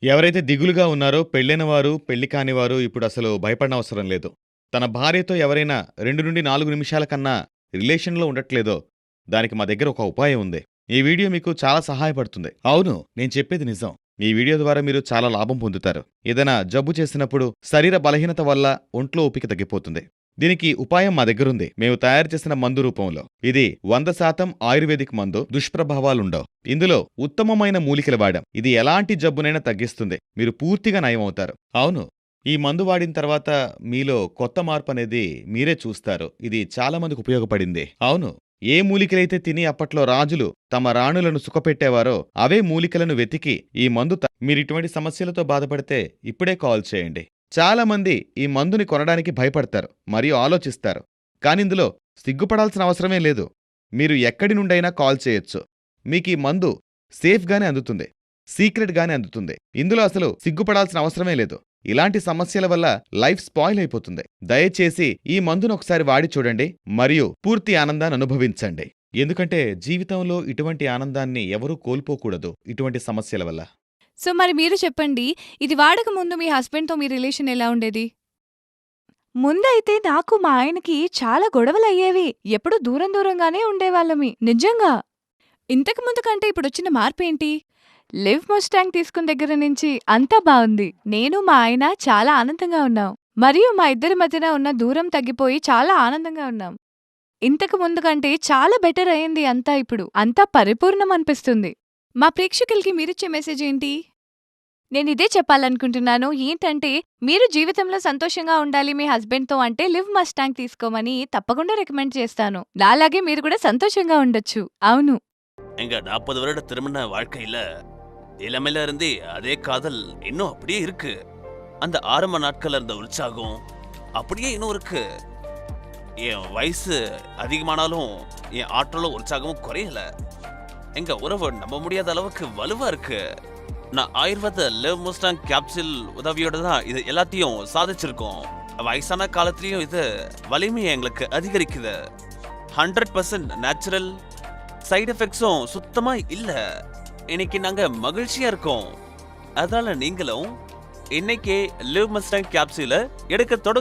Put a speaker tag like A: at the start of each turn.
A: ఎవరైతే దిగులుగా ఉన్నారో పెళ్ళైన వారు, పెళ్లి కాని వారు ఇప్పుడసలు భయపడనవసరం లేదు. తన భార్యతో ఎవరైనా 2-4 నిమిషాల కన్నా రిలేషన్‌లో ఉండట్లేదో, దానికి మా దగ్గర ఒక ఉపాయం ఉంది. ఈ వీడియో మీకు చాలా సహాయపడుతుంది. అవును, నేను చెప్పేది నిజం. ఈ వీడియో ద్వారా మీరు చాలా లాభం పొందుతారు. ఏదైనా జబ్బు చేసినప్పుడు శరీర బలహీనత వల్ల ఒంట్లో ఓపిక తగ్గిపోతుంది. దీనికి ఉపాయం మా దగ్గరుంది. మేము తయారు చేసిన మందు రూపంలో. ఇది 100% ఆయుర్వేదిక్ మందు. దుష్ప్రభావాలుండవు. ఇందులో ఉత్తమమైన మూలికలు వాడాం. ఇది ఎలాంటి జబ్బునైనా తగ్గిస్తుంది. మీరు పూర్తిగా నయమవుతారు. అవును, ఈ మందు వాడిన తర్వాత మీలో కొత్త మార్పనేది మీరే చూస్తారు. ఇది చాలా మందికి ఉపయోగపడింది. అవును, ఏ మూలికలైతే తిని అప్పట్లో రాజులు తమ రాణులను సుఖపెట్టేవారో అవే మూలికలను వెతికి ఈ మందు మీరిటువంటి సమస్యలతో బాధపడితే ఇప్పుడే కాల్ చేయండి. చాలా మంది ఈ మందుని కొనడానికి భయపడతారు మరియు ఆలోచిస్తారు. కానిందులో సిగ్గుపడాల్సిన అవసరమే లేదు. మీరు ఎక్కడి నుండైనా కాల్ చేయొచ్చు. మీకీ మందు సేఫ్‌గానే అందుతుంది. సీక్రెట్‌గానే అందుతుంది. ఇందులో అసలు సిగ్గుపడాల్సిన అవసరమే లేదు. ఇలాంటి సమస్యల వల్ల లైఫ్ స్పాయిల్ అయిపోతుంది. దయచేసి ఈ మందును ఒకసారి వాడి చూడండి మరియు పూర్తి ఆనందాన్ని అనుభవించండి. ఎందుకంటే జీవితంలో ఇటువంటి ఆనందాన్ని ఎవరూ కోల్పోకూడదు ఇటువంటి సమస్యల వల్ల.
B: సో మరి మీరు చెప్పండి, ఇది వాడక ముందు మీ హస్బెండ్‌తో మీ రిలేషన్ ఎలా ఉండేది? ముందైతే నాకు మా ఆయనకి చాలా గొడవలయ్యేవి. ఎప్పుడూ దూరం దూరంగానే ఉండేవాళ్ళమి. నిజంగా. ఇంతకు ముందు కంటే ఇప్పుడొచ్చిన మార్పేంటి? లివ్ ముస్టాంగ్ తీసుకున్న దగ్గర నుంచి అంతా బావుంది. నేను మా ఆయన చాలా ఆనందంగా ఉన్నాం. మరియు మా ఇద్దరి మధ్యన ఉన్న దూరం తగ్గిపోయి చాలా ఆనందంగా ఉన్నాం. ఇంతకు ముందు కంటే చాలా బెటర్ అయింది అంతా ఇప్పుడు. అంతా పరిపూర్ణం అనిపిస్తుంది. మా ప్రేక్షకులకి మీరిచ్చే మెసేజ్ ఏంటి? నేనిదే చెప్పాలనుకుంటున్నాను. ఏంటంటే, మీరు జీవితంలో సంతోషంగా ఉండాలి మీ హస్బెండ్‌తో అంటే లివ్ మస్టాంగ్ తీసుకోమని తప్పకుండా రికమెండ్ చేస్తాను. నాలాగే మీరు కూడా సంతోషంగా ఉండొచ్చు. అవును.
C: எங்க 40 வருட திருமண வாழ்க்கையில இளமையில இருந்தே அதே காதல் இன்னும் அப்படியே இருக்கு. அந்த ஆரம்ப நாட்கள்ல இருந்த உற்சாகம் அப்படியே இன்னும் இருக்கு. என் வயசு அதிகமானாலும் என் ஆற்றலும் உற்சாகமும் குறையல. எங்க உறவு நம்ப முடியாத அளவுக்கு வலுவா இருக்கு. நான் ஆயுர்வேத லிவ் முஸ்டாங் கேப்சூல் உதவியோட தான் இது எல்லாத்தையும் சாதிச்சிருக்கோம். வயசான காலத்திலயும் இது வலிமையை எங்களுக்கு அதிகரிக்குது. 100% நேச்சுரல், சைடு எஃபெக்ட்ஸும் சுத்தமா இல்ல. இன்னைக்கு நாங்க மகிழ்ச்சியா இருக்கோம். அதனால நீங்களும் இன்னைக்கே லிவ் மஸ்டாங் கேப்சூலை எடுக்க தொடங்க.